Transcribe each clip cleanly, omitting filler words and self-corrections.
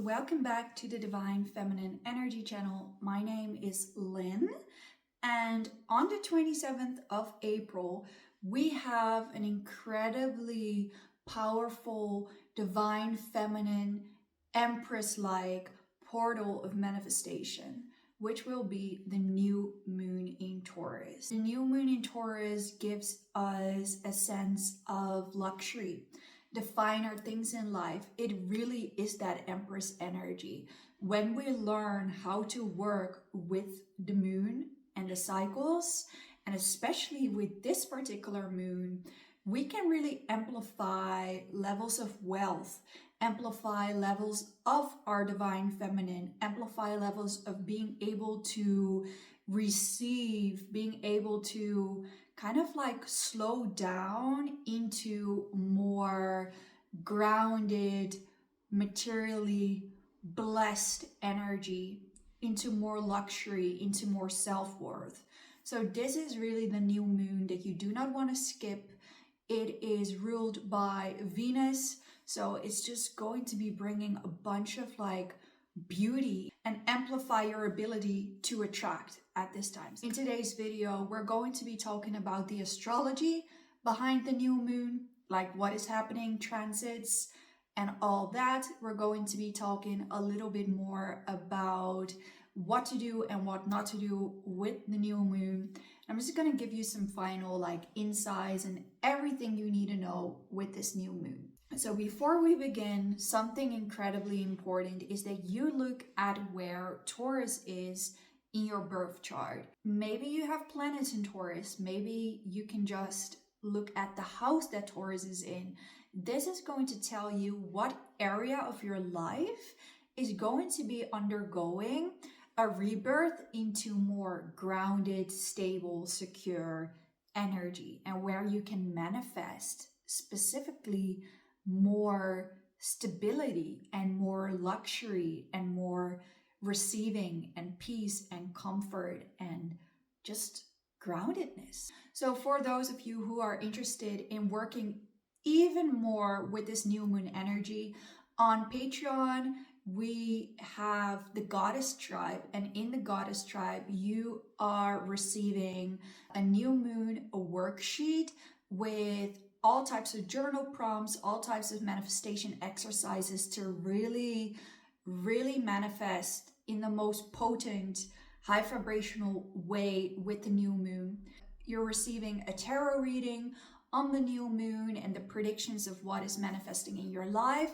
welcome back to the Divine Feminine Energy channel. My name is Lynn, and on the 27th of April, we have an incredibly powerful, divine feminine, empress-like portal of manifestation, which will be the new moon in Taurus. The new moon in Taurus gives us a sense of luxury, the finer things in life. It really is that Empress energy. When we learn how to work with the moon and the cycles, and especially with this particular moon, we can really amplify levels of wealth, amplify levels of our divine feminine, amplify levels of being able to receive, being able to kind of like slow down into more grounded, materially blessed energy, into more luxury, into more self-worth. So this is really the new moon that you do not want to skip. It is ruled by Venus, so it's just going to be bringing a bunch of like beauty and amplify your ability to attract at this time. In today's video, we're going to be talking about the astrology behind the new moon, like what is happening, transits, and all that. We're going to be talking a little bit more about what to do and what not to do with the new moon. I'm just going to give you some final like insights and everything you need to know with this new moon. So before we begin, something incredibly important is that you look at where Taurus is in your birth chart. Maybe you have planets in Taurus. Maybe you can just look at the house that Taurus is in. This is going to tell you what area of your life is going to be undergoing a rebirth into more grounded, stable, secure energy, and where you can manifest specifically more stability and more luxury and more receiving and peace and comfort and just groundedness. So for those of you who are interested in working even more with this new moon energy, on Patreon, we have the Goddess Tribe, and in the Goddess Tribe, you are receiving a new moon worksheet with all types of journal prompts, all types of manifestation exercises to really manifest in the most potent, high vibrational way with the new moon. You're receiving a tarot reading on the new moon and the predictions of what is manifesting in your life.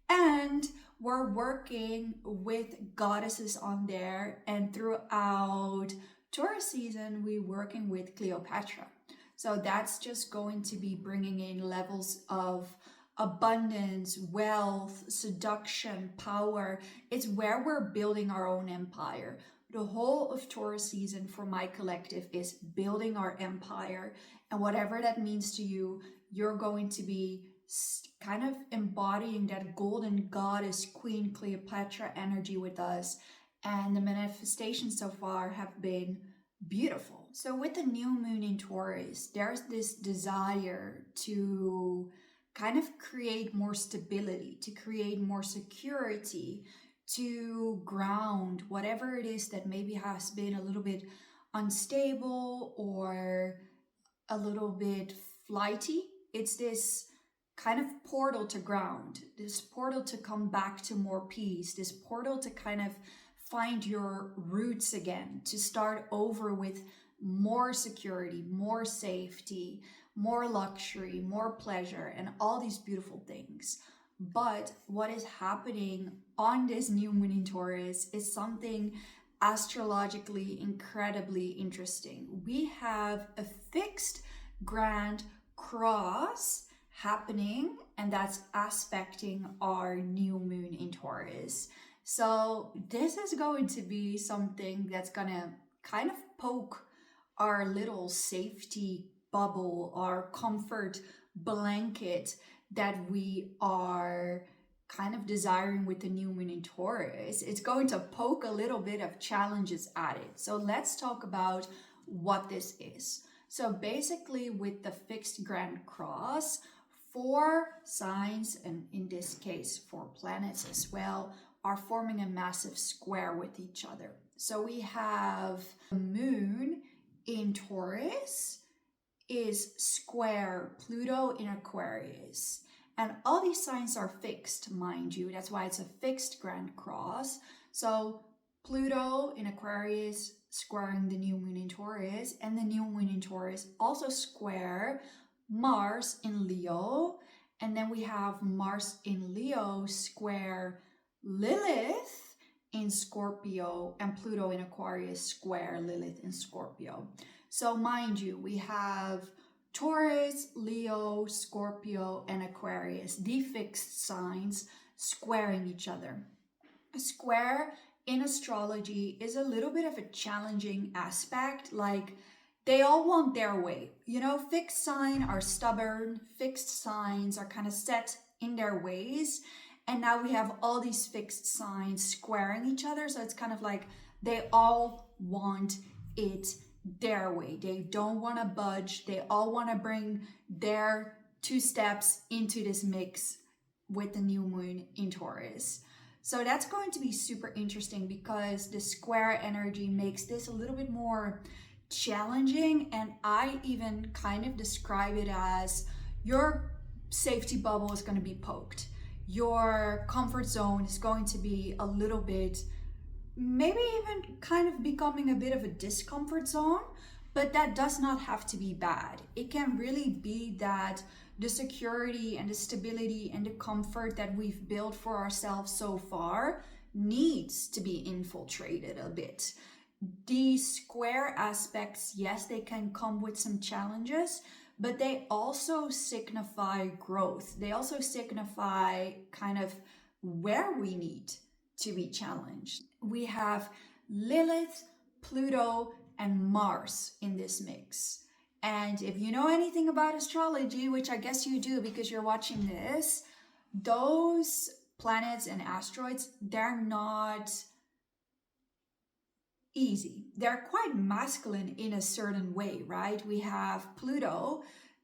And we're working with goddesses on there. And throughout Taurus season, we're working with Cleopatra. So that's just going to be bringing in levels of abundance, wealth, seduction, power. It's where we're building our own empire. The whole of Taurus season for my collective is building our empire. And whatever that means to you, you're going to be kind of embodying that golden goddess queen Cleopatra energy with us. And the manifestations so far have been beautiful. So with the new moon in Taurus, there's this desire to kind of create more stability, to create more security, to ground whatever it is that maybe has been a little bit unstable or a little bit flighty. It's this kind of portal to ground, this portal to come back to more peace, this portal to kind of find your roots again, to start over with more security, more safety, more luxury, more pleasure, and all these beautiful things. But what is happening on this new moon in Taurus is something astrologically incredibly interesting. We have a fixed grand cross happening, and that's aspecting our new moon in Taurus. So this is going to be something that's gonna kind of poke our little safety bubble, our comfort blanket that we are kind of desiring with the new moon in Taurus. It's going to poke a little bit of challenges at it. So let's talk about what this is. So basically with the fixed grand cross, 4 signs, and in this case 4 planets as well, are forming a massive square with each other. So we have the moon in Taurus is square Pluto in Aquarius. And all these signs are fixed, mind you. That's why it's a fixed grand cross. So Pluto in Aquarius squaring the new moon in Taurus, and the new moon in Taurus also square Mars in Leo. And then we have Mars in Leo square Lilith in Scorpio, and Pluto in Aquarius square Lilith in Scorpio. So mind you, we have Taurus, Leo, Scorpio, and Aquarius, the fixed signs, squaring each other. A square in astrology is a little bit of a challenging aspect. Like, they all want their way. You know, fixed signs are stubborn, fixed signs are kind of set in their ways. And now we have all these fixed signs squaring each other. So it's kind of like they all want it their way. They don't want to budge. They all want to bring their 2 steps into this mix with the new moon in Taurus. So that's going to be super interesting because the square energy makes this a little bit more challenging. And I even kind of describe it as your safety bubble is going to be poked. Your comfort zone is going to be a little bit, maybe even kind of becoming a bit of a discomfort zone, but that does not have to be bad. It can really be that the security and the stability and the comfort that we've built for ourselves so far needs to be infiltrated a bit. These square aspects, yes, they can come with some challenges, but they also signify growth. They also signify kind of where we need to be challenged. We have Lilith, Pluto, and Mars in this mix. And if you know anything about astrology, which I guess you do because you're watching this, those planets and asteroids, they're not easy. They're quite masculine in a certain way, right? We have Pluto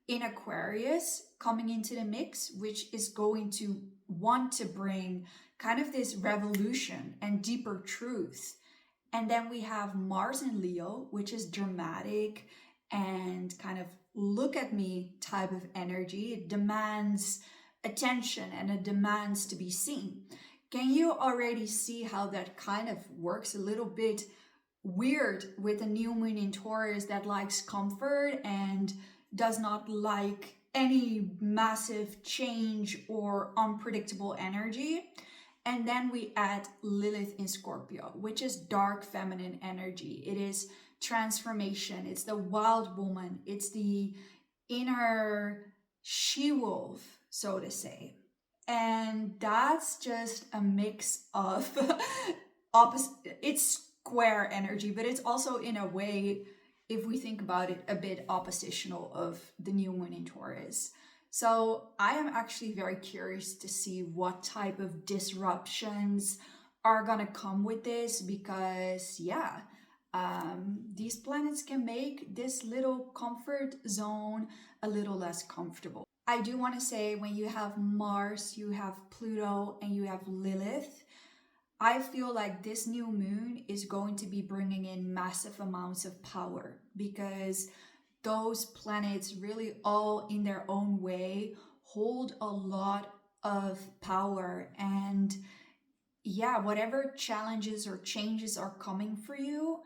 in Aquarius coming into the mix, which is going to want to bring kind of this revolution and deeper truth. And then we have Mars in Leo, which is dramatic and kind of look at me type of energy. It demands attention and it demands to be seen. Can you already see how that kind of works a little bit weird with a new moon in Taurus that likes comfort and does not like any massive change or unpredictable energy? And then we add Lilith in Scorpio, which is dark feminine energy. It is transformation. It's the wild woman. It's the inner she-wolf, so to say. And that's just a mix of opposite. It's square energy, but it's also in a way, if we think about it, a bit oppositional of the new moon in Taurus. So I am actually very curious to see what type of disruptions are gonna come with this, because these planets can make this little comfort zone a little less comfortable. I do want to say, when you have Mars, you have Pluto, and you have Lilith, I feel like this new moon is going to be bringing in massive amounts of power, because those planets really all in their own way hold a lot of power. And whatever challenges or changes are coming for you,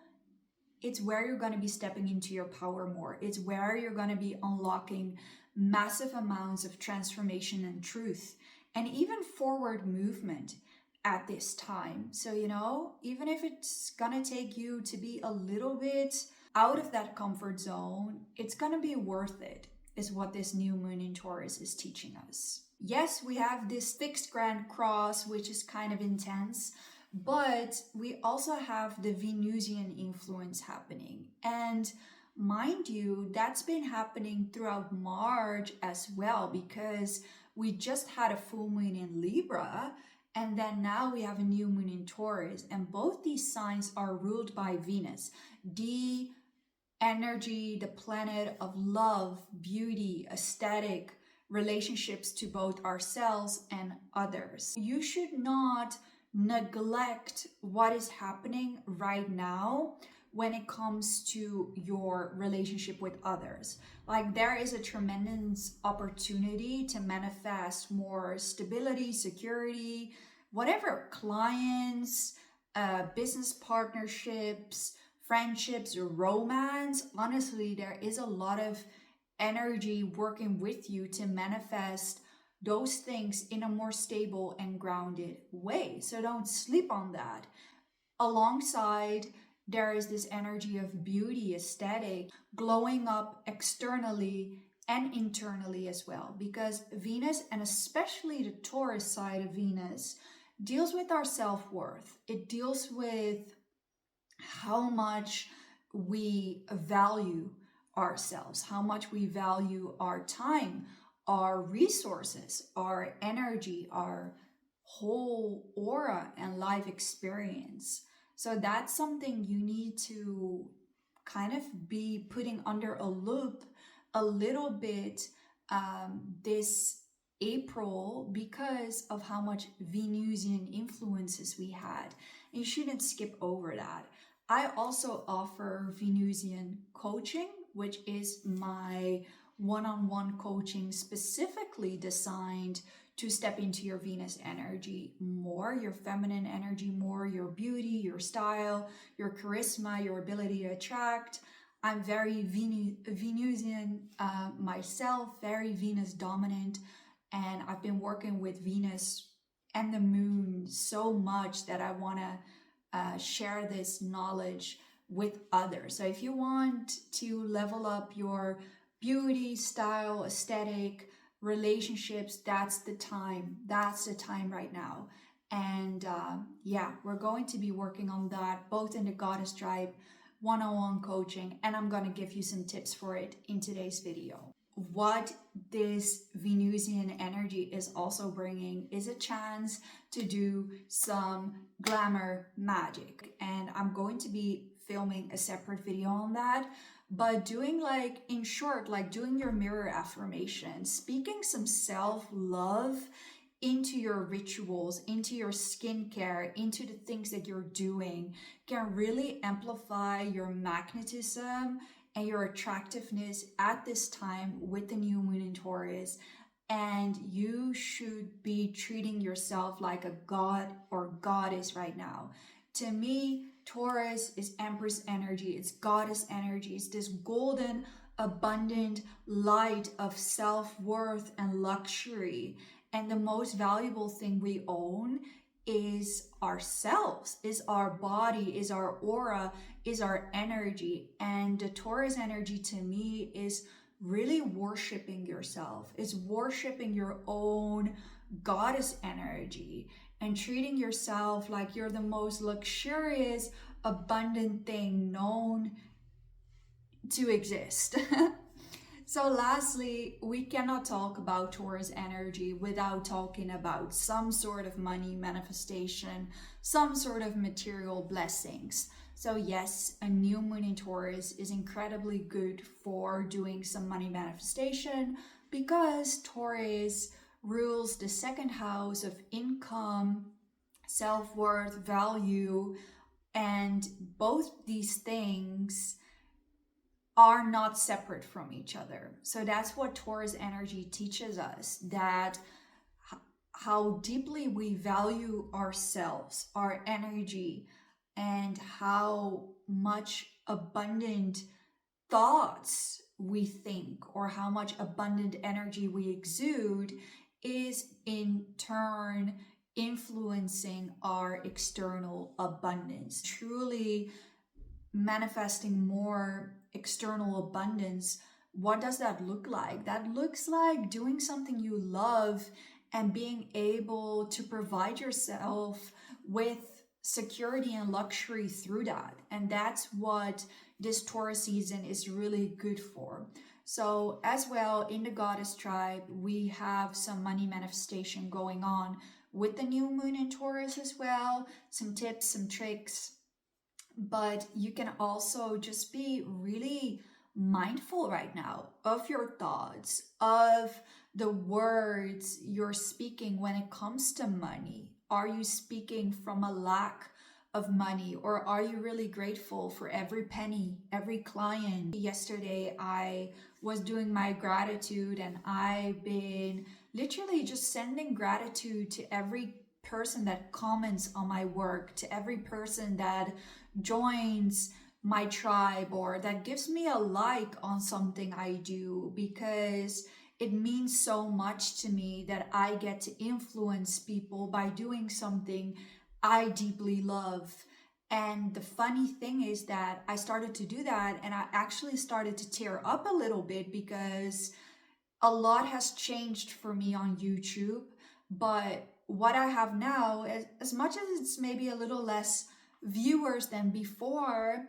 it's where you're going to be stepping into your power more. It's where you're going to be unlocking massive amounts of transformation and truth, and even forward movement at this time. So, even if it's going to take you to be a little bit out of that comfort zone, it's going to be worth it, is what this new moon in Taurus is teaching us. Yes, we have this fixed grand cross, which is kind of intense, but we also have the Venusian influence happening. And mind you, that's been happening throughout March as well, because we just had a full moon in Libra, and then now we have a new moon in Taurus, and both these signs are ruled by Venus, the energy, the planet of love, beauty, aesthetic, relationships to both ourselves and others. You should not neglect what is happening right now when it comes to your relationship with others. Like, there is a tremendous opportunity to manifest more stability, security, whatever, clients, business partnerships, friendships, or romance. Honestly, there is a lot of energy working with you to manifest those things in a more stable and grounded way. So don't sleep on that. Alongside, there is this energy of beauty, aesthetic, glowing up externally and internally as well. Because Venus, and especially the Taurus side of Venus, deals with our self worth. It deals with how much we value ourselves, how much we value our time, our resources, our energy, our whole aura and life experience. So that's something you need to kind of be putting under a loop a little bit this April, because of how much Venusian influences we had. You shouldn't skip over that. I also offer Venusian coaching, which is my one-on-one coaching specifically designed to step into your Venus energy more, your feminine energy more, your beauty, your style, your charisma, your ability to attract. I'm very Venusian myself, very Venus dominant, and I've been working with Venus and the moon so much that I want to share this knowledge with others. So if you want to level up your beauty, style, aesthetic, relationships, that's the time. That's the time right now. And yeah, we're going to be working on that both in the Goddess Tribe one-on-one coaching, and I'm going to give you some tips for it in today's video. What this Venusian energy is also bringing is a chance to do some glamour magic, and I'm going to be filming a separate video on that. But doing, like, in short, like doing your mirror affirmation, speaking some self-love into your rituals, into your skincare, into the things that you're doing, can really amplify your magnetism and your attractiveness at this time with the new moon in Taurus. And you should be treating yourself like a god or goddess right now. To me, Taurus is Empress energy, it's goddess energy, it's this golden, abundant light of self-worth and luxury. And the most valuable thing we own is ourselves, is our body, is our aura, is our energy. And the Taurus energy to me is really worshiping yourself, is worshiping your own goddess energy and treating yourself like you're the most luxurious, abundant thing known to exist. So lastly, we cannot talk about Taurus energy without talking about some sort of money manifestation, some sort of material blessings. So yes, a new moon in Taurus is incredibly good for doing some money manifestation because Taurus rules the second house of income, self-worth, value, and both these things are not separate from each other. So that's what Taurus energy teaches us, that how deeply we value ourselves, our energy, and how much abundant thoughts we think or how much abundant energy we exude is in turn influencing our external abundance. Truly manifesting more external abundance, what does that look like? That looks like doing something you love and being able to provide yourself with security and luxury through that. And that's what this Taurus season is really good for. So as well, in the Goddess Tribe, we have some money manifestation going on with the new moon in Taurus as well, some tips, some tricks. But you can also just be really mindful right now of your thoughts, of the words you're speaking when it comes to money, are you speaking from a lack of money, or are you really grateful for every penny, every client? Yesterday, I was doing my gratitude, and I've been literally just sending gratitude to every person that comments on my work, to every person that joins my tribe or that gives me a like on something I do, because it means so much to me that I get to influence people by doing something I deeply love. And the funny thing is that I started to do that, and I actually started to tear up a little bit, because a lot has changed for me on YouTube. But what I have now, as much as it's maybe a little less viewers than before,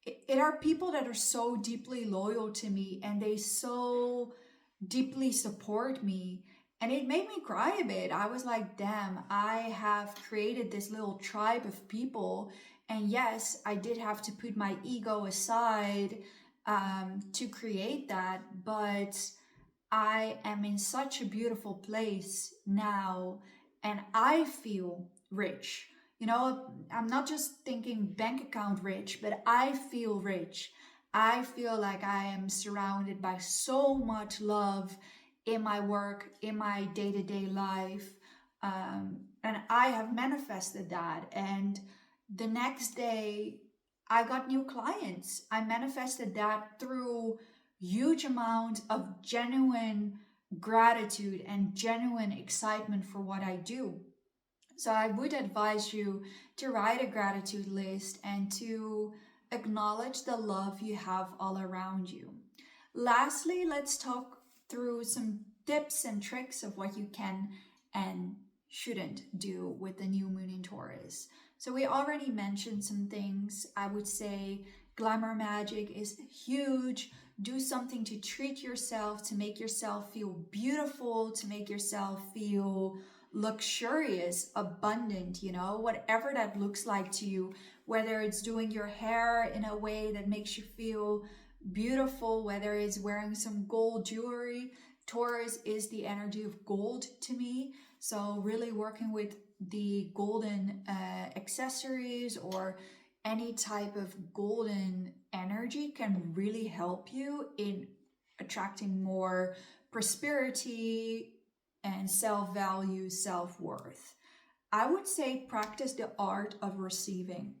it are people that are so deeply loyal to me, and they so deeply support me. And it made me cry a bit. I was like, damn, I have created this little tribe of people. And yes, I did have to put my ego aside to create that. But I am in such a beautiful place now, and I feel rich. You know, I'm not just thinking bank account rich, but I feel rich. I feel like I am surrounded by so much love in my work, in my day to day life. And I have manifested that. And the next day, I got new clients. I manifested that through huge amount of genuine gratitude and genuine excitement for what I do. So I would advise you to write a gratitude list and to acknowledge the love you have all around you. Lastly, let's talk through some tips and tricks of what you can and shouldn't do with the new moon in Taurus. So we already mentioned some things. I would say glamour magic is huge. Do something to treat yourself, to make yourself feel beautiful, to make yourself feel luxurious, abundant, you know, whatever that looks like to you, whether it's doing your hair in a way that makes you feel beautiful, whether it's wearing some gold jewelry. Taurus is the energy of gold to me. So really working with the golden accessories or any type of golden energy can really help you in attracting more prosperity and self-value, self-worth. I would say practice the art of receiving.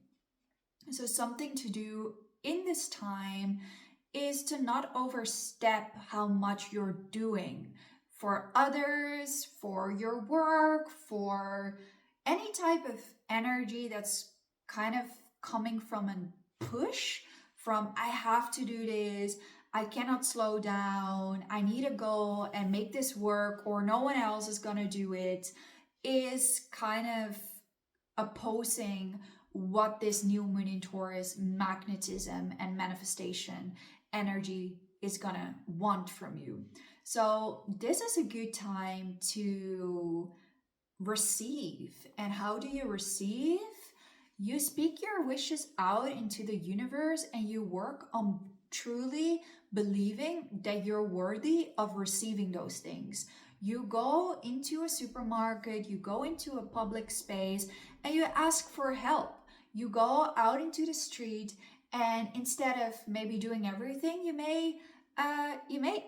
So something to do in this time is to not overstep how much you're doing for others, for your work, for any type of energy that's kind of coming from a push, from I have to do this, I cannot slow down, I need to go and make this work, or no one else is gonna do it, is kind of opposing what this new moon in Taurus magnetism and manifestation energy is gonna want from you. So this is a good time to receive. And how do you receive? You speak your wishes out into the universe, and you work on truly believing that you're worthy of receiving those things. You go into a supermarket, you go into a public space, and you ask for help. You go out into the street, and instead of maybe doing everything, you may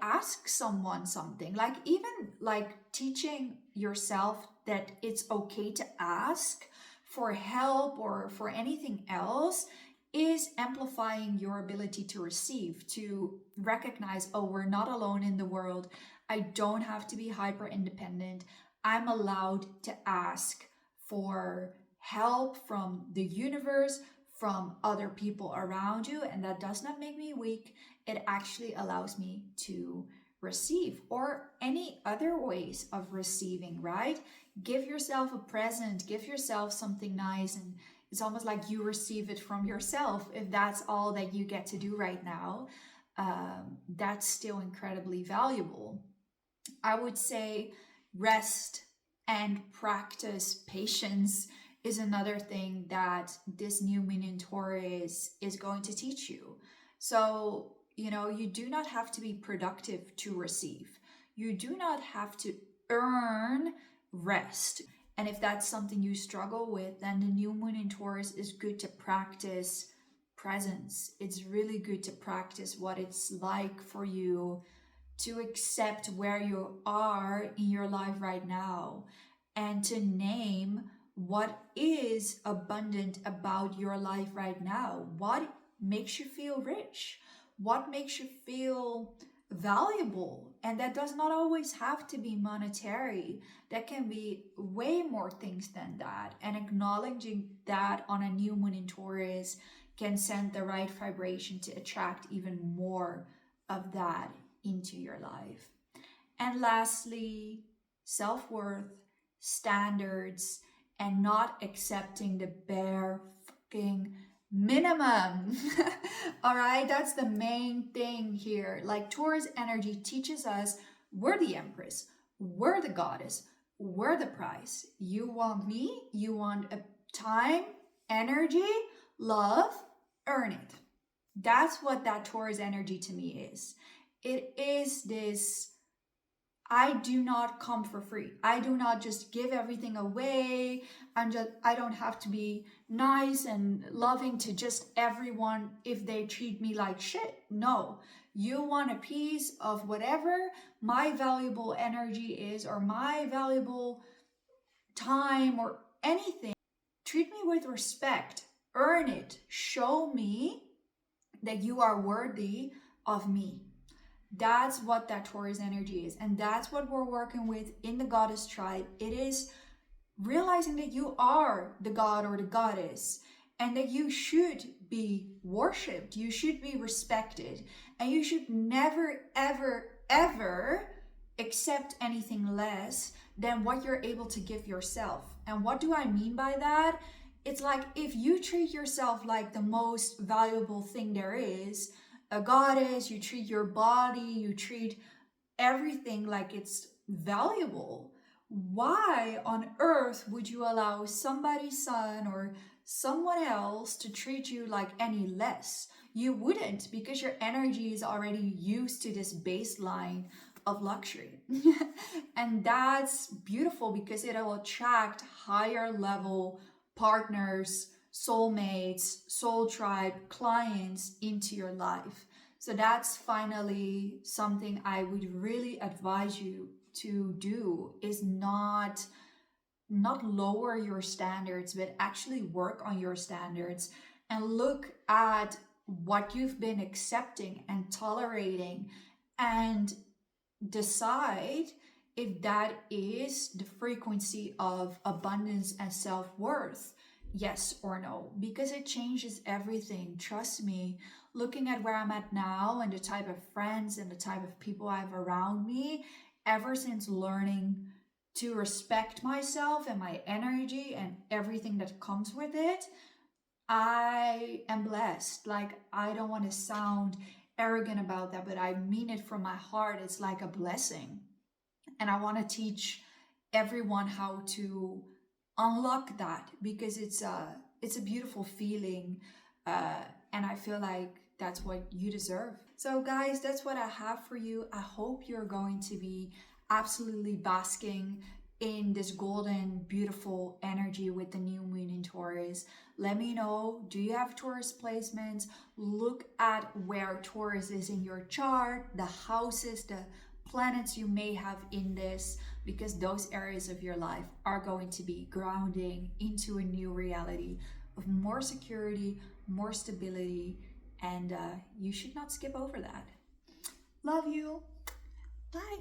ask someone something, like even like teaching yourself that it's okay to ask for help or for anything else is amplifying your ability to receive, to recognize, oh, we're not alone in the world. I don't have to be hyper independent. I'm allowed to ask for help from the universe, from other people around you, and that does not make me weak. It actually allows me to receive, or any other ways of receiving, right? Give yourself a present, give yourself something nice, and it's almost like you receive it from yourself. If that's all that you get to do right now, that's still incredibly valuable. I would say rest and practice patience is another thing that this new moon in Taurus is going to teach you. So, you know, you do not have to be productive to receive. You do not have to earn rest. And if that's something you struggle with, then the new moon in Taurus is good to practice presence. It's really good to practice what it's like for you to accept where you are in your life right now and to name what is abundant about your life right now. What makes you feel rich? What makes you feel valuable? And that does not always have to be monetary. That can be way more things than that. And acknowledging that on a new moon in Taurus can send the right vibration to attract even more of that into your life. And lastly, self-worth, standards, and not accepting the bare fucking minimum. All right, that's the main thing here. Like Taurus energy teaches us we're the Empress, we're the goddess, we're the prize. You want me, you want a time, energy, love, earn it. That's what that Taurus energy to me is. It is this, I do not come for free. I do not just give everything away. I don't have to be nice and loving to just everyone if they treat me like shit. No, you want a piece of whatever my valuable energy is, or my valuable time, or anything. Treat me with respect. Earn it. Show me that you are worthy of me. That's what that Taurus energy is. And that's what we're working with in the Goddess Tribe. It is realizing that you are the god or the goddess, and that you should be worshipped. You should be respected. And you should never, ever, ever accept anything less than what you're able to give yourself. And what do I mean by that? It's like if you treat yourself like the most valuable thing there is, a goddess, you treat your body, you treat everything like it's valuable. Why on earth would you allow somebody's son or someone else to treat you like any less? You wouldn't, because your energy is already used to this baseline of luxury. And that's beautiful because it'll attract higher level partners, soulmates, soul tribe, clients into your life. So that's finally something I would really advise you to do, is not lower your standards, but actually work on your standards and look at what you've been accepting and tolerating and decide if that is the frequency of abundance and self-worth, yes or no, because it changes everything. Trust me, looking at where I'm at now and the type of friends and the type of people I have around me, ever since learning to respect myself and my energy and everything that comes with it, I am blessed. Like, I don't want to sound arrogant about that, but I mean it from my heart. It's like a blessing. And I want to teach everyone how to unlock that, because it's a beautiful feeling, and I feel like that's what you deserve. So guys, that's what I have for you. I hope you're going to be absolutely basking in this golden, beautiful energy with the new moon in Taurus. Let me know, do you have Taurus placements? Look at where Taurus is in your chart, the houses, the planets you may have in this, because those areas of your life are going to be grounding into a new reality of more security, more stability, and you should not skip over that. Love you. Bye.